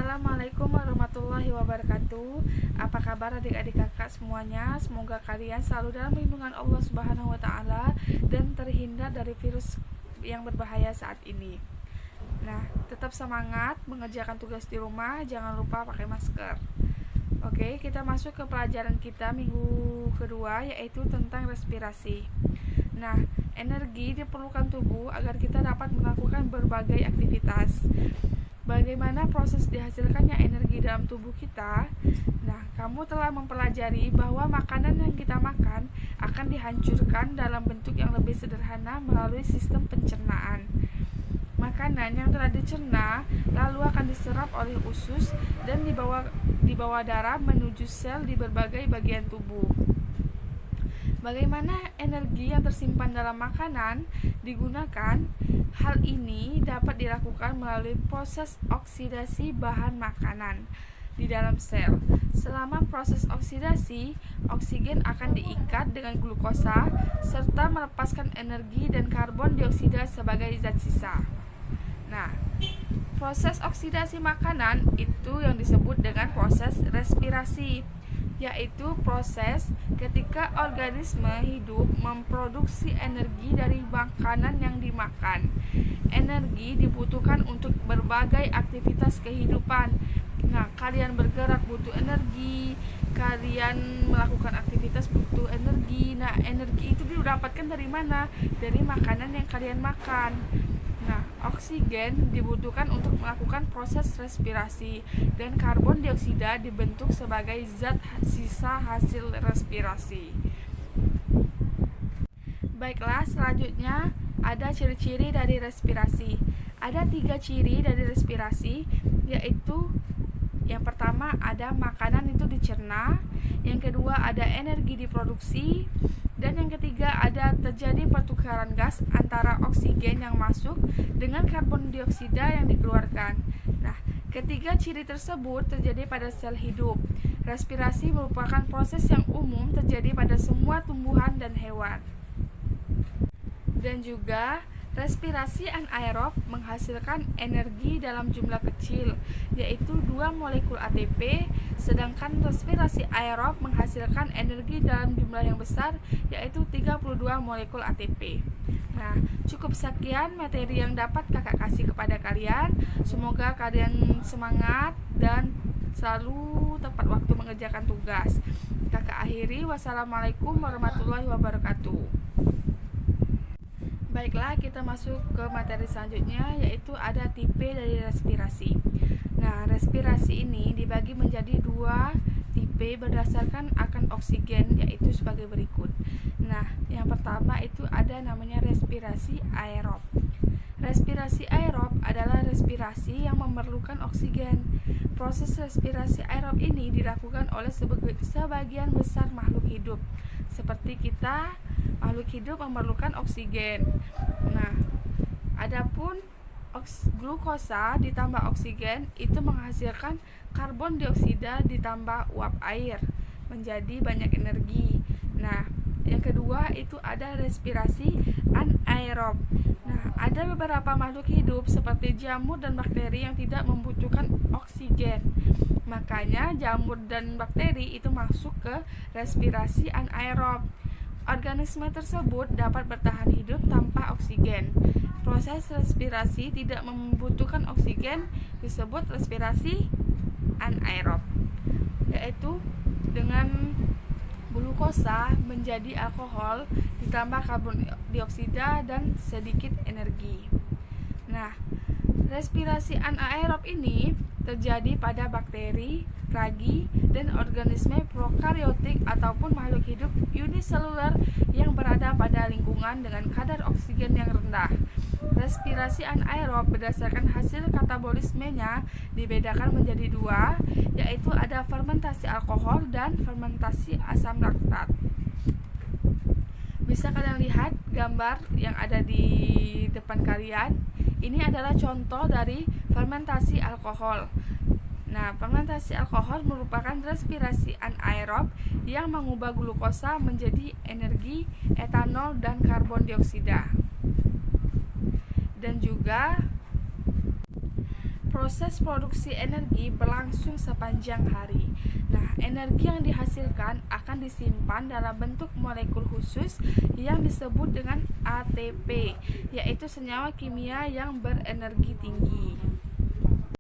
Assalamualaikum warahmatullahi wabarakatuh. Apa kabar adik-adik kakak semuanya? Semoga kalian selalu dalam lindungan Allah Subhanahu wa taala dan terhindar dari virus yang berbahaya saat ini. Nah, tetap semangat mengerjakan tugas di rumah, jangan lupa pakai masker. Oke, kita masuk ke pelajaran kita minggu kedua, yaitu tentang respirasi. Nah, energi diperlukan tubuh agar kita dapat melakukan berbagai aktivitas. Bagaimana proses dihasilkannya energi dalam tubuh kita? Nah, kamu telah mempelajari bahwa makanan yang kita makan akan dihancurkan dalam bentuk yang lebih sederhana melalui sistem pencernaan. Makanan yang telah dicerna lalu akan diserap oleh usus dan dibawa darah menuju sel di berbagai bagian tubuh. Bagaimana energi yang tersimpan dalam makanan digunakan? Hal ini dapat dilakukan melalui proses oksidasi bahan makanan di dalam sel. Selama proses oksidasi, oksigen akan diikat dengan glukosa serta melepaskan energi dan karbon dioksida sebagai zat sisa. Nah, proses oksidasi makanan itu yang disebut dengan proses respirasi, yaitu proses ketika organisme hidup memproduksi energi dari makanan yang dimakan. Energi dibutuhkan untuk berbagai aktivitas kehidupan. Nah, kalian bergerak butuh energi, kalian melakukan aktivitas butuh energi. Nah, energi itu didapatkan dari mana? Dari makanan yang kalian makan. Nah, oksigen dibutuhkan untuk melakukan proses respirasi dan karbon dioksida dibentuk sebagai zat sisa hasil respirasi. Baiklah, selanjutnya ada ciri-ciri dari respirasi. Ada 3 ciri dari respirasi, yaitu yang pertama ada makanan itu dicerna, yang kedua ada energi diproduksi, dan yang ketiga ada terjadi pertukaran gas antara oksigen yang masuk dengan karbon dioksida yang dikeluarkan. Nah, ketiga ciri tersebut terjadi pada sel hidup. Respirasi merupakan proses yang umum terjadi pada semua tumbuhan dan hewan. Dan juga respirasi anaerob menghasilkan energi dalam jumlah kecil, yaitu 2 molekul ATP, sedangkan respirasi aerob menghasilkan energi dalam jumlah yang besar, yaitu 32 molekul ATP. Nah, cukup sekian materi yang dapat kakak kasih kepada kalian. Semoga kalian semangat dan selalu tepat waktu mengerjakan tugas. Kakak akhiri, wassalamualaikum warahmatullahi wabarakatuh. Baiklah, kita masuk ke materi selanjutnya, yaitu ada tipe dari respirasi. Nah, respirasi ini dibagi menjadi 2 tipe berdasarkan akan oksigen, yaitu sebagai berikut. Nah, yang pertama itu ada namanya respirasi aerob. Respirasi aerob adalah respirasi yang memerlukan oksigen. Proses respirasi aerob ini dilakukan oleh sebagian besar makhluk hidup. Seperti kita, makhluk hidup memerlukan oksigen. Nah, adapun glukosa ditambah oksigen itu menghasilkan karbon dioksida ditambah uap air menjadi banyak energi. Nah, yang kedua itu ada respirasi anaerob. Nah, ada beberapa makhluk hidup seperti jamur dan bakteri yang tidak membutuhkan oksigen. Makanya jamur dan bakteri itu masuk ke respirasi anaerob. Organisme tersebut dapat bertahan hidup tanpa oksigen. Proses respirasi tidak membutuhkan oksigen disebut respirasi anaerob, yaitu dengan glukosa menjadi alkohol ditambah karbon dioksida dan sedikit energi. Nah, respirasi anaerob ini terjadi pada bakteri, ragi, dan organisme prokaryotik ataupun makhluk hidup uniseluler yang berada pada lingkungan dengan kadar oksigen yang rendah. Respirasi anaerob berdasarkan hasil katabolismenya dibedakan menjadi 2, yaitu ada fermentasi alkohol dan fermentasi asam laktat. Bisa kalian lihat gambar yang ada di depan kalian. Ini adalah contoh dari fermentasi alkohol. Nah, fermentasi alkohol merupakan respirasi anaerob yang mengubah glukosa menjadi energi, etanol, dan karbon dioksida. Dan juga proses produksi energi berlangsung sepanjang hari. Nah, energi yang dihasilkan akan disimpan dalam bentuk molekul khusus yang disebut dengan ATP, yaitu senyawa kimia yang berenergi tinggi.